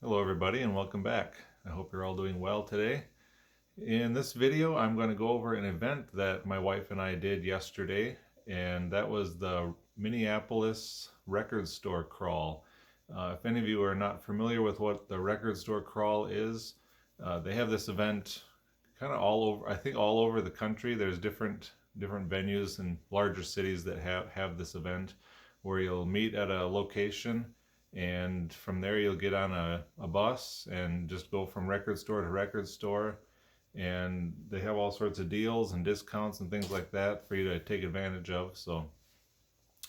Hello everybody and welcome back. I hope you're all doing well today. In this video I'm going to go over an event that my wife and I did yesterday, and that was the Minneapolis record store crawl. If any of you are not familiar with what the record store crawl is, they have this event kind of all over, I think all over the country. There's different venues in larger cities that have this event where you'll meet at a location, and from there you'll get on a bus and just go from record store to record store, and they have all sorts of deals and discounts and things like that for you to take advantage of. So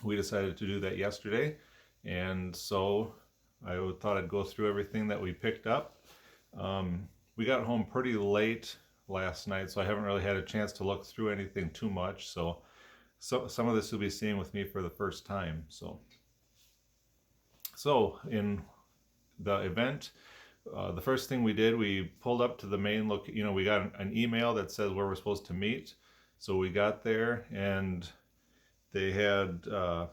we decided to do that yesterday, and so I thought I'd go through everything that we picked up. We got home pretty late last night, so I haven't really had a chance to look through anything too much. So some of this you'll be seeing with me for the first time. So in the event, the first thing we did, we pulled up to the main location. We got an email that says where we're supposed to meet. So we got there, and they had a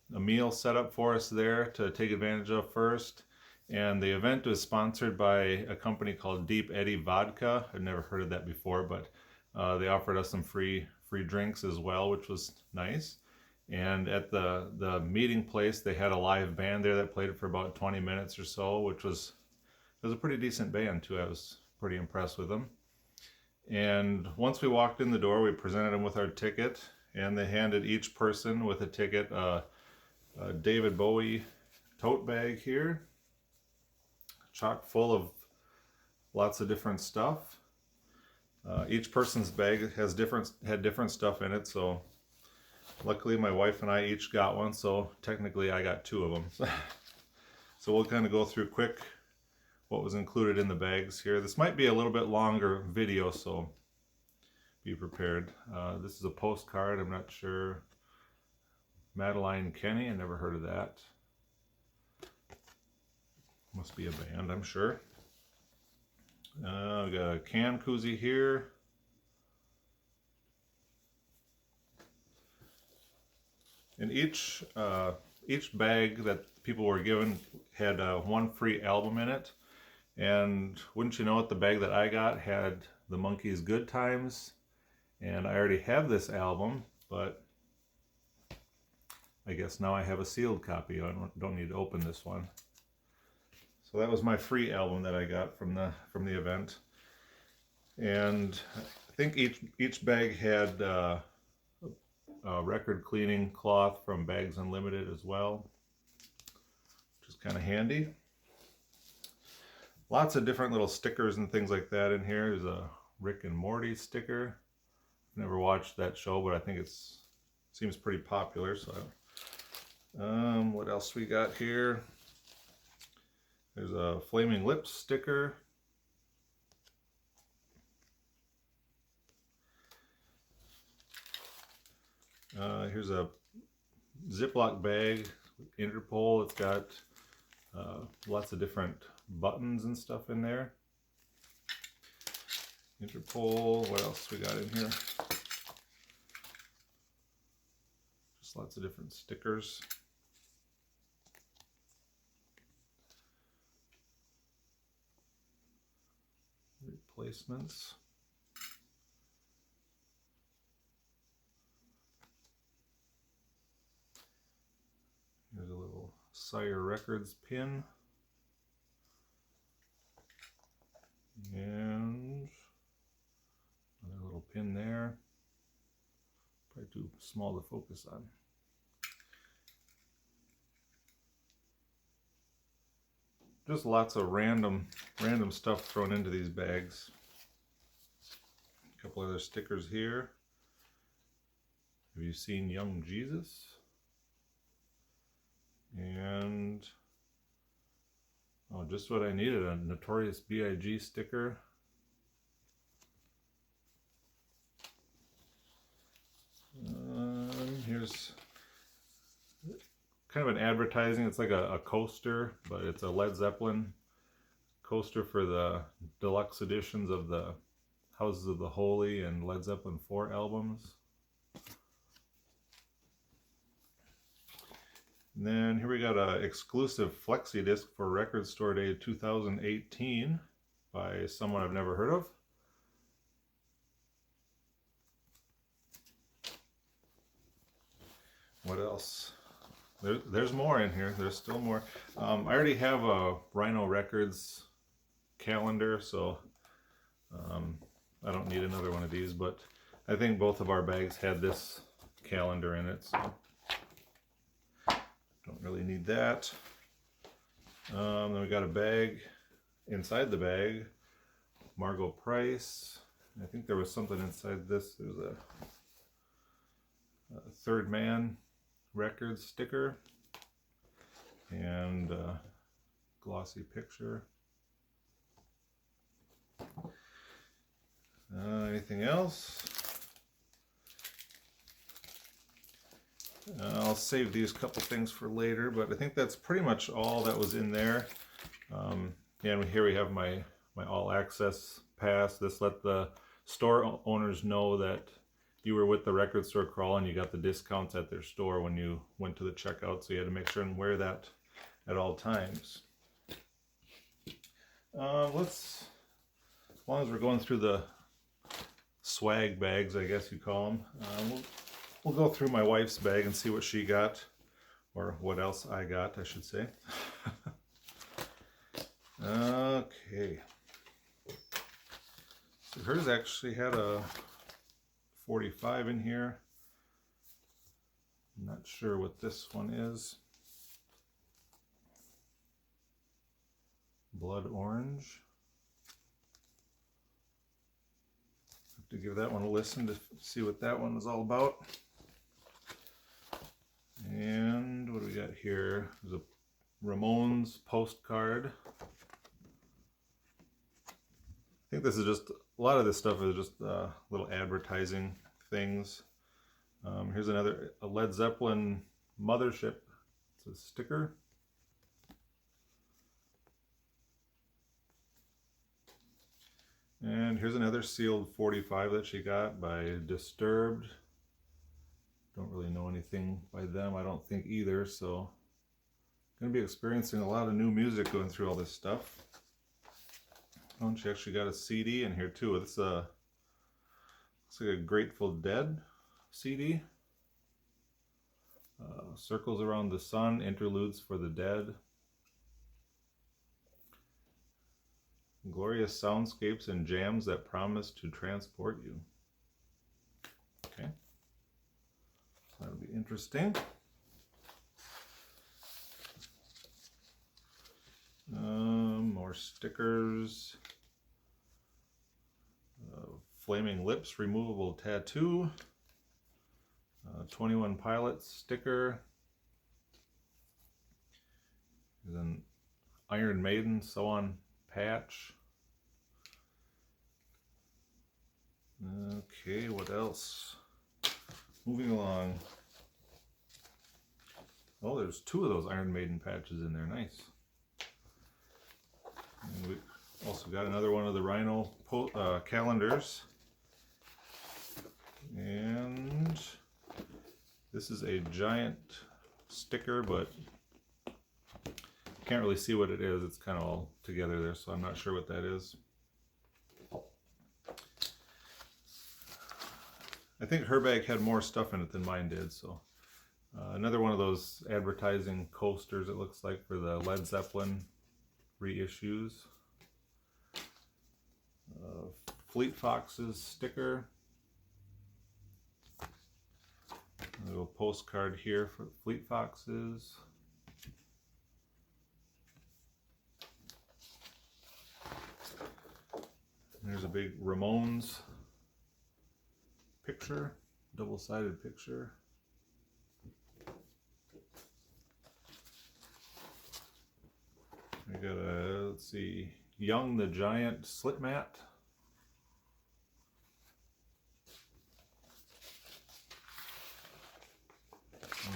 meal set up for us there to take advantage of first. And the event was sponsored by a company called Deep Eddy Vodka. I've never heard of that before, but they offered us some free drinks as well, which was nice. And at the meeting place, they had a live band there that played it for about 20 minutes or so, which was a pretty decent band too. I was pretty impressed with them. And once we walked in the door, we presented them with our ticket, and they handed each person with a ticket a David Bowie tote bag here, chock full of lots of different stuff. Each person's bag had different stuff in it, so luckily my wife and I each got one, so technically I got two of them. So we'll kind of go through quick what was included in the bags here. This might be a little bit longer video, so be prepared. This is a postcard. I'm not sure. Madeline Kenny, I never heard of that. Must be a band, I'm sure. We got a can koozie here. And each bag that people were given had one free album in it. And wouldn't you know it, the bag that I got had the Monkees' Good Times, and I already have this album, but I guess now I have a sealed copy. I don't need to open this one. So that was my free album that I got from the event. And I think each bag had a record cleaning cloth from Bags Unlimited as well, which is kind of handy. Lots of different little stickers and things like that in here. There's a Rick and Morty sticker. I've never watched that show, but I think it seems pretty popular. So, what else we got here? There's a Flaming Lips sticker. Here's a Ziploc bag, Interpol. It's got lots of different buttons and stuff in there. Interpol. What else we got in here? Just lots of different stickers. Replacements. Here's a little Sire Records pin. And another little pin there. Probably too small to focus on. Just lots of random stuff thrown into these bags. A couple other stickers here. Have you seen Young Jesus? And oh, just what I needed, a Notorious B.I.G. sticker. Here's kind of an advertising. It's like a coaster, but it's a Led Zeppelin coaster for the deluxe editions of the Houses of the Holy and Led Zeppelin 4 albums. And then here we got a exclusive flexi disc for Record Store Day 2018 by someone I've never heard of. What else? There's more in here. There's still more. I already have a Rhino Records calendar, so I don't need another one of these, but I think both of our bags had this calendar in it, so don't really need that. Then we got a bag. Inside the bag, Margot Price. I think there was something inside this. There's a Third Man Records sticker and a glossy picture. Anything else? I'll save these couple things for later, but I think that's pretty much all that was in there. And here we have my all access pass. This let the store owners know that you were with the record store crawl and you got the discounts at their store when you went to the checkout, so you had to make sure and wear that at all times. As long as we're going through the swag bags, I guess you call them, we'll go through my wife's bag and see what she got, or what else I got, I should say. Okay. So hers actually had a 45 in here. I'm not sure what this one is. Blood orange. Have to give that one a listen to see what that one is all about. And what do we got here? There's a Ramones postcard. I think this is just, a lot of this stuff is just little advertising things. Here's a Led Zeppelin Mothership. It's a sticker. And here's another sealed 45 that she got by Disturbed. Don't really know anything by them, I don't think either, so I'm going to be experiencing a lot of new music going through all this stuff. Oh, and she actually got a CD in here too. It's looks like a Grateful Dead CD. Circles Around the Sun, Interludes for the Dead. Glorious soundscapes and jams that promise to transport you. Okay. That'll be interesting. More stickers. Flaming Lips removable tattoo. 21 Pilots sticker. There's an Iron Maiden sew-on patch. Okay, what else? Moving along. Oh, there's two of those Iron Maiden patches in there. Nice. And we also got another one of the Rhino calendars. And this is a giant sticker, but can't really see what it is. It's kind of all together there, so I'm not sure what that is. I think her bag had more stuff in it than mine did, so another one of those advertising coasters, it looks like, for the Led Zeppelin reissues. Fleet Foxes sticker. A little postcard here for Fleet Foxes. There's a big Ramones picture, double-sided picture. I got a, let's see, Young the Giant slit mat.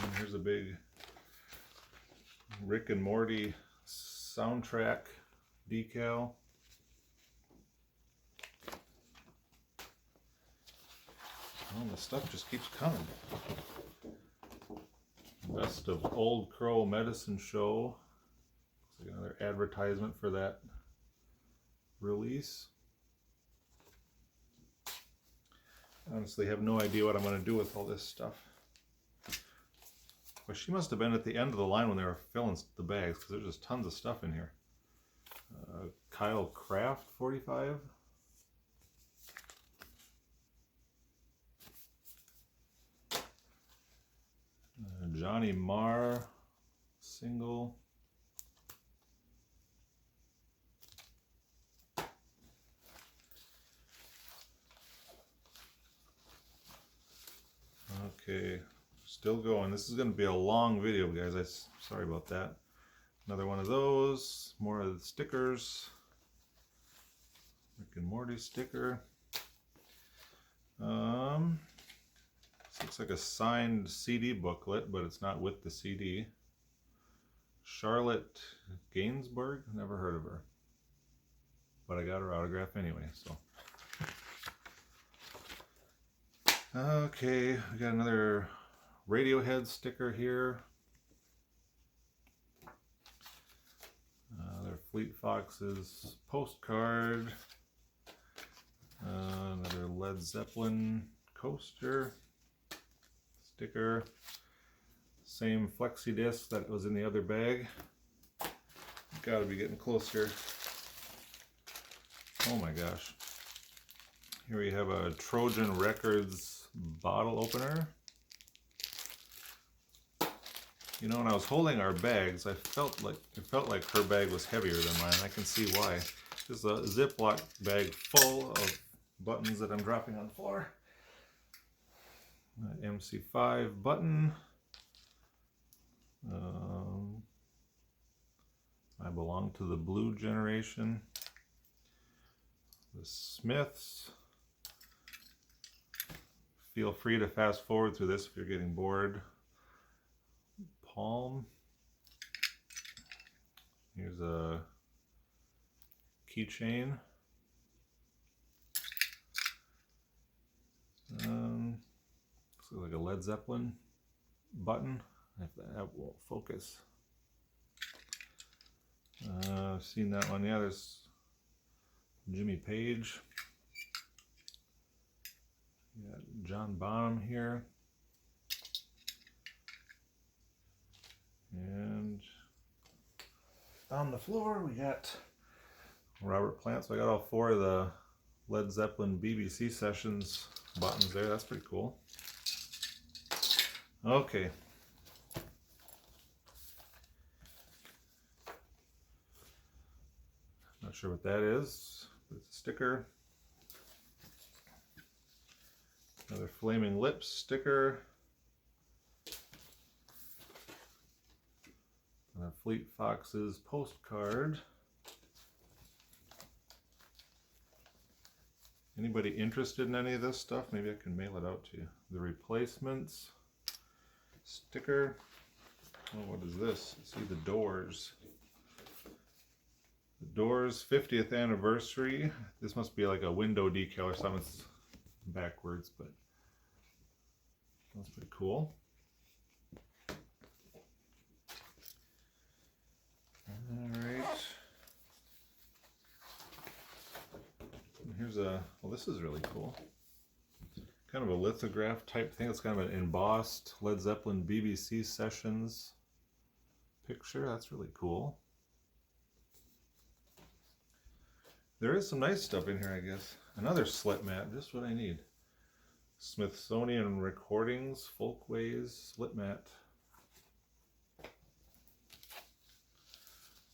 And here's a big Rick and Morty soundtrack decal. Oh, the stuff just keeps coming. Best of Old Crow Medicine Show. Looks like another advertisement for that release. I honestly have no idea what I'm going to do with all this stuff. Well, she must have been at the end of the line when they were filling the bags, because there's just tons of stuff in here. Kyle Kraft 45. Johnny Marr single. Okay, still going. This is going to be a long video, guys. Sorry about that. Another one of those. More of the stickers. Rick and Morty sticker. This looks like a signed CD booklet, but it's not with the CD. Charlotte Gainsbourg, never heard of her, but I got her autograph anyway, so. Okay, we got another Radiohead sticker here. Another Fleet Foxes postcard. Another Led Zeppelin coaster. Sticker. Same flexi disc that was in the other bag. Gotta be getting closer. Oh my gosh. Here we have a Trojan Records bottle opener. You know, when I was holding our bags, it felt like her bag was heavier than mine. I can see why. This is a Ziploc bag full of buttons that I'm dropping on the floor. MC5 button. I belong to the blue generation. The Smiths. Feel free to fast forward through this if you're getting bored. Palm. Here's a keychain. Looks like a Led Zeppelin button. If that won't focus. I've seen that one. Yeah, there's Jimmy Page. We got John Bonham here. And on the floor we got Robert Plant. So I got all four of the Led Zeppelin BBC Sessions buttons there. That's pretty cool. Okay. Not sure what that is, but it's a sticker. Another Flaming Lips sticker. A Fleet Foxes postcard. Anybody interested in any of this stuff? Maybe I can mail it out to you. The Replacements sticker. Oh, what is this? See the Doors. The Doors 50th anniversary. This must be like a window decal or something. It's backwards, but that's pretty cool. Alright. Here's a, well, this is really cool. Kind of a lithograph type thing. It's kind of an embossed Led Zeppelin BBC Sessions picture. That's really cool. There is some nice stuff in here, I guess. Another slip mat, just what I need. Smithsonian Recordings, Folkways, slip mat.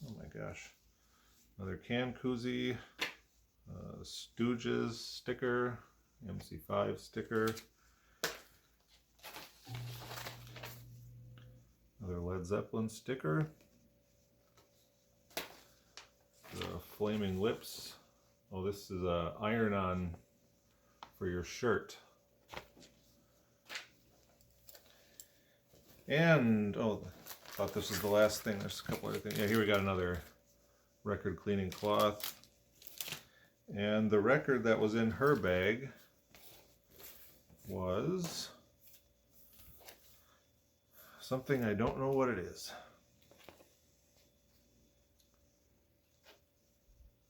Oh my gosh. Another can koozie, Stooges sticker, MC5 sticker. Another Led Zeppelin sticker. The Flaming Lips. Oh, this is a iron-on for your shirt. And, oh, I thought this was the last thing. There's a couple other things. Yeah, here we got another record cleaning cloth. And the record that was in her bag was something I don't know what it is.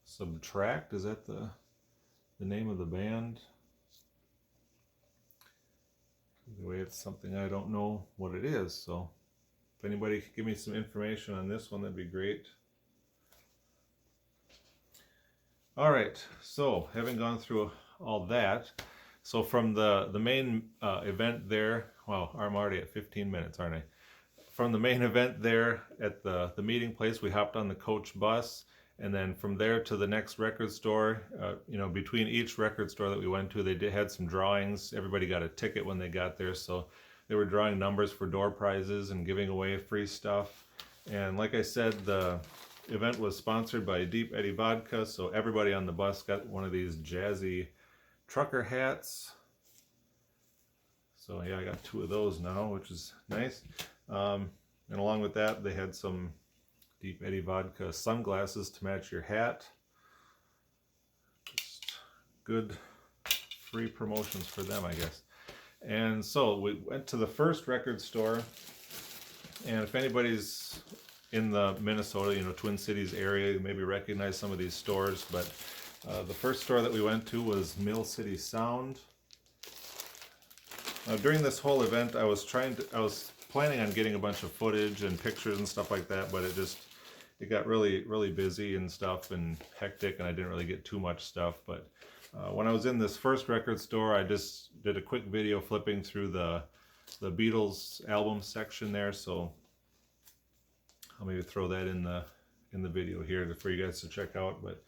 Subtract, is that the name of the band? Anyway, it's something I don't know what it is, so if anybody could give me some information on this one, that'd be great. All right, so having gone through all that, so from the main event there, wow, I'm already at 15 minutes, aren't I? From the main event there at the meeting place, we hopped on the coach bus, and then from there to the next record store, you know, between each record store that we went to, they had some drawings. Everybody got a ticket when they got there, so they were drawing numbers for door prizes and giving away free stuff. And like I said, the event was sponsored by Deep Eddy Vodka, so everybody on the bus got one of these jazzy trucker hats. So yeah, I got 2 of those now, which is nice. And along with that, they had some Deep Eddy Vodka sunglasses to match your hat. Just good free promotions for them, I guess. And so we went to the first record store, and if anybody's in the Minnesota, you know, Twin Cities area, you maybe recognize some of these stores, but the first store that we went to was Mill City Sound. Now, during this whole event, I was planning on getting a bunch of footage and pictures and stuff like that, but it got really busy and stuff and hectic, and I didn't really get too much stuff. But when I was in this first record store, I just did a quick video flipping through the Beatles album section there, so I'll maybe throw that in the video here for you guys to check out. But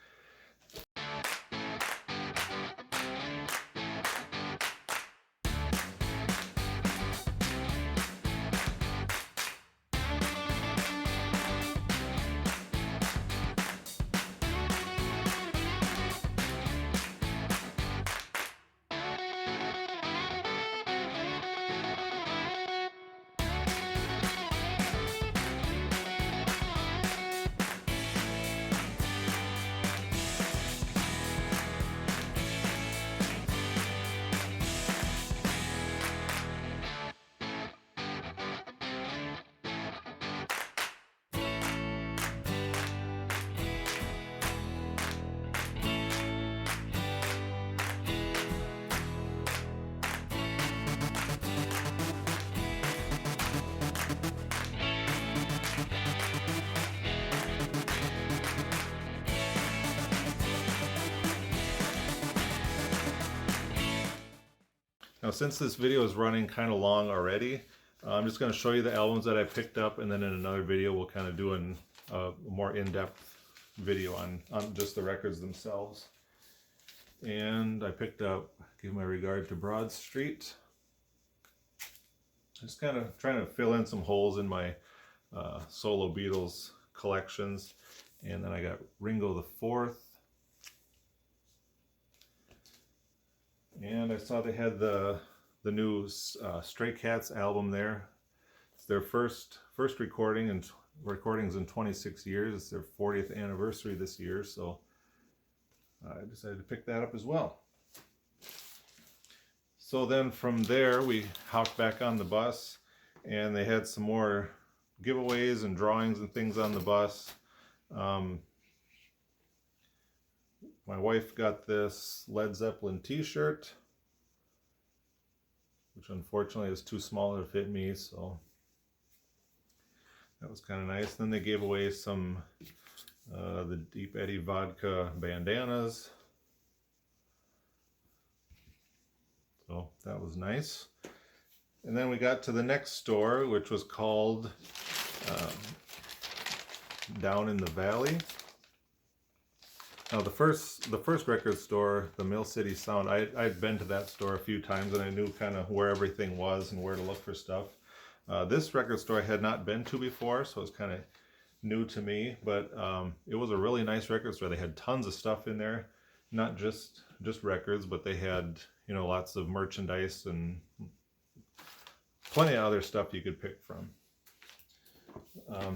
now, since this video is running kind of long already, I'm just going to show you the albums that I picked up, and then in another video we'll kind of do a more in-depth video on just the records themselves. And I picked up Give My Regard to Broad Street. Just kind of trying to fill in some holes in my solo Beatles collections. And then I got Ringo the Fourth. And I saw they had the new Stray Cats album there. It's their first recording, and recordings in 26 years. It's their 40th anniversary this year, so I decided to pick that up as well. So then from there we hopped back on the bus, and they had some more giveaways and drawings and things on the bus. My wife got this Led Zeppelin t-shirt, which unfortunately is too small to fit me, so that was kind of nice. Then they gave away some the Deep Eddy Vodka bandanas, so that was nice. And then we got to the next store, which was called Down in the Valley. Now the first record store, the Mill City Sound, I'd been to that store a few times, and I knew kind of where everything was and where to look for stuff. This record store I had not been to before, so it was kind of new to me, but it was a really nice record store. They had tons of stuff in there, not just records, but they had, you know, lots of merchandise and plenty of other stuff you could pick from.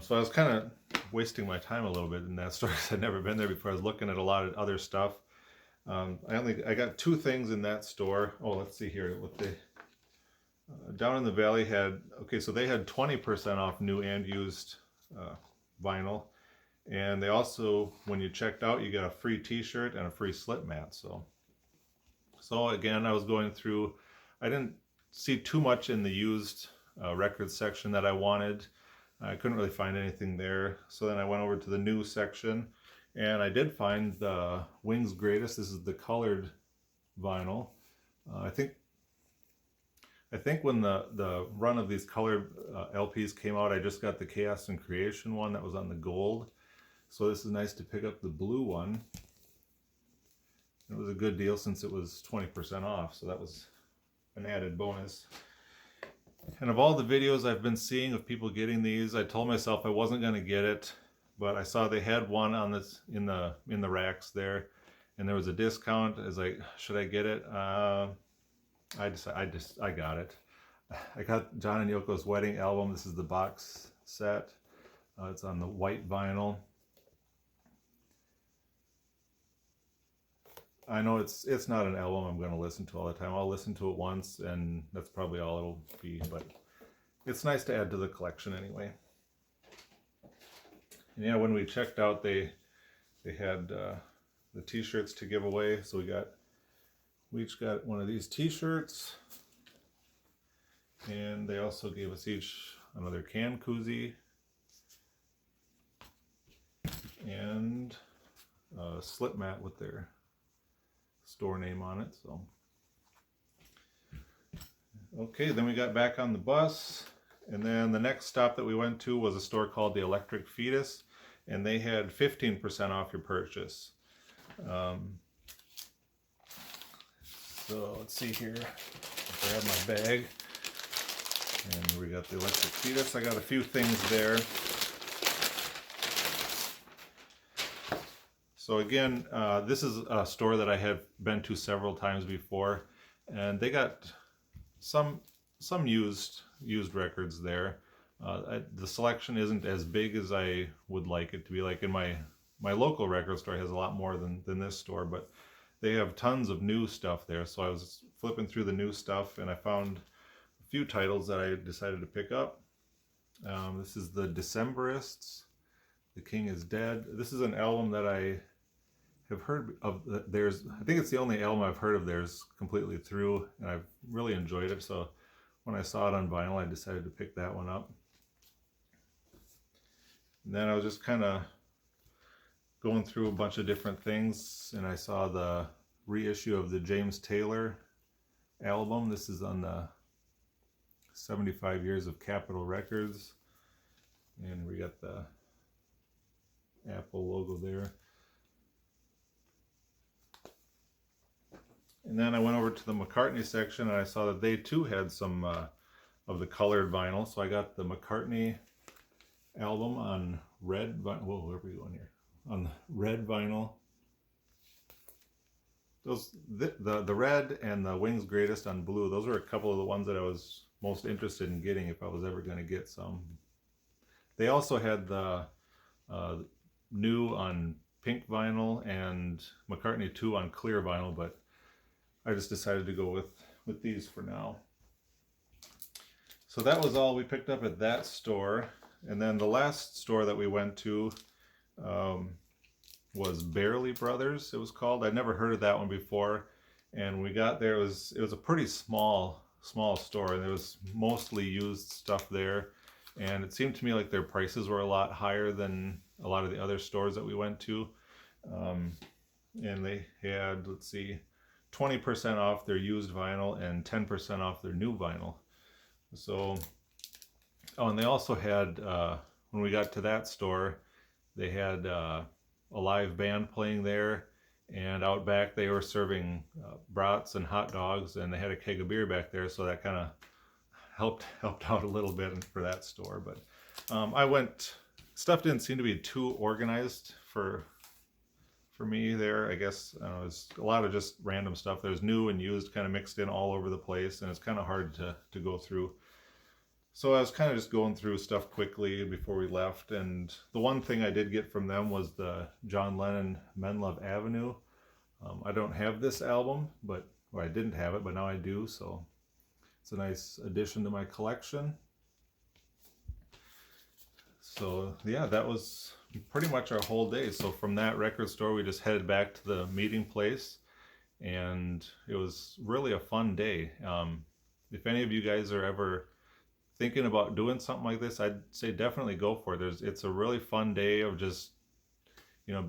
So I was kind of wasting my time a little bit in that store because I'd never been there before. I was looking at a lot of other stuff. I got 2 things in that store. Oh, let's see here what Down in the Valley had, okay, so they had 20% off new and used uh, vinyl. And they also, when you checked out, you got a free t-shirt and a free slip mat. So again, I was going through, I didn't see too much in the used records section that I wanted. I couldn't really find anything there. So then I went over to the new section, and I did find the Wings Greatest. This is the colored vinyl. I think when the run of these colored LPs came out, I just got the Chaos and Creation one that was on the gold. So this is nice to pick up the blue one. It was a good deal since it was 20% off, so that was an added bonus. And of all the videos I've been seeing of people getting these, I told myself I wasn't going to get it, but I saw they had one on this in the racks there, and there was a discount. I was like, should I get it? I got it. I got John and Yoko's wedding album. This is the box set. It's on the white vinyl. I know it's not an album I'm going to listen to all the time. I'll listen to it once, and that's probably all it'll be. But it's nice to add to the collection anyway. And yeah, when we checked out, they had the T-shirts to give away. So we each got one of these T-shirts, and they also gave us each another can koozie and a slip mat with their store name on it. So okay, then we got back on the bus, and then the next stop that we went to was a store called the Electric Fetus, and they had 15% off your purchase. So let's see here, grab my bag, and we got the Electric Fetus. I got a few things there. So again, this is a store that I have been to several times before, and they got some used records there. The selection isn't as big as I would like it to be. Like in my local record store has a lot more than this store, but they have tons of new stuff there. So I was flipping through the new stuff, and I found a few titles that I decided to pick up. This is the Decemberists, The King is Dead. This is an album that I have heard of theirs. I think it's the only album I've heard of theirs completely through, and I've really enjoyed it. So when I saw it on vinyl, I decided to pick that one up. And then I was just kind of going through a bunch of different things, and I saw the reissue of the James Taylor album. This is on the 75 Years of Capitol Records, and we got the Apple logo there. And then I went over to the McCartney section, and I saw that they too had some of the colored vinyl. So I got the McCartney album on red vinyl. Whoa, where are we going here? On the red vinyl. The red and the Wings Greatest on blue, those were a couple of the ones that I was most interested in getting if I was ever going to get some. They also had the new on pink vinyl and McCartney 2 on clear vinyl, but I just decided to go with these for now. So that was all we picked up at that store. And then the last store that we went to was Barely Brothers, it was called. I'd never heard of that one before. And when we got there, it was a pretty small store, and there was mostly used stuff there. And it seemed to me like their prices were a lot higher than a lot of the other stores that we went to. And they had, let's see, 20% off their used vinyl and 10% off their new vinyl. So, oh, and they also had, when we got to that store, they had a live band playing there, and out back they were serving brats and hot dogs, and they had a keg of beer back there, so that kind of helped out a little bit for that store. But I went, stuff didn't seem to be too organized for me there. I guess it was a lot of just random stuff. There's new and used kind of mixed in all over the place, and it's kind of hard to go through. So I was kind of just going through stuff quickly before we left, and the one thing I did get from them was the John Lennon Men Love Avenue. I don't have this album, or I didn't have it, but now I do. So It's a nice addition to my collection. So yeah, that was pretty much our whole day. So from that record store, we just headed back to the meeting place, and it was really a fun day. If any of you guys are ever thinking about doing something like this, I'd say definitely go for it. It's a really fun day of just,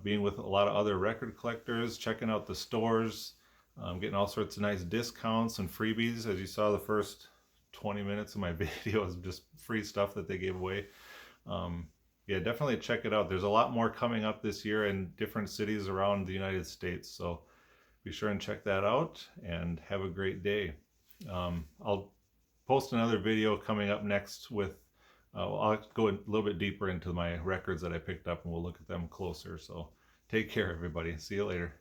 being with a lot of other record collectors, checking out the stores, getting all sorts of nice discounts and freebies. As you saw, the first 20 minutes of my video is just free stuff that they gave away. Yeah, definitely check it out. There's a lot more coming up this year in different cities around the United States. So be sure and check that out and have a great day. I'll post another video coming up next with, I'll go a little bit deeper into my records that I picked up and we'll look at them closer. So take care, everybody. See you later.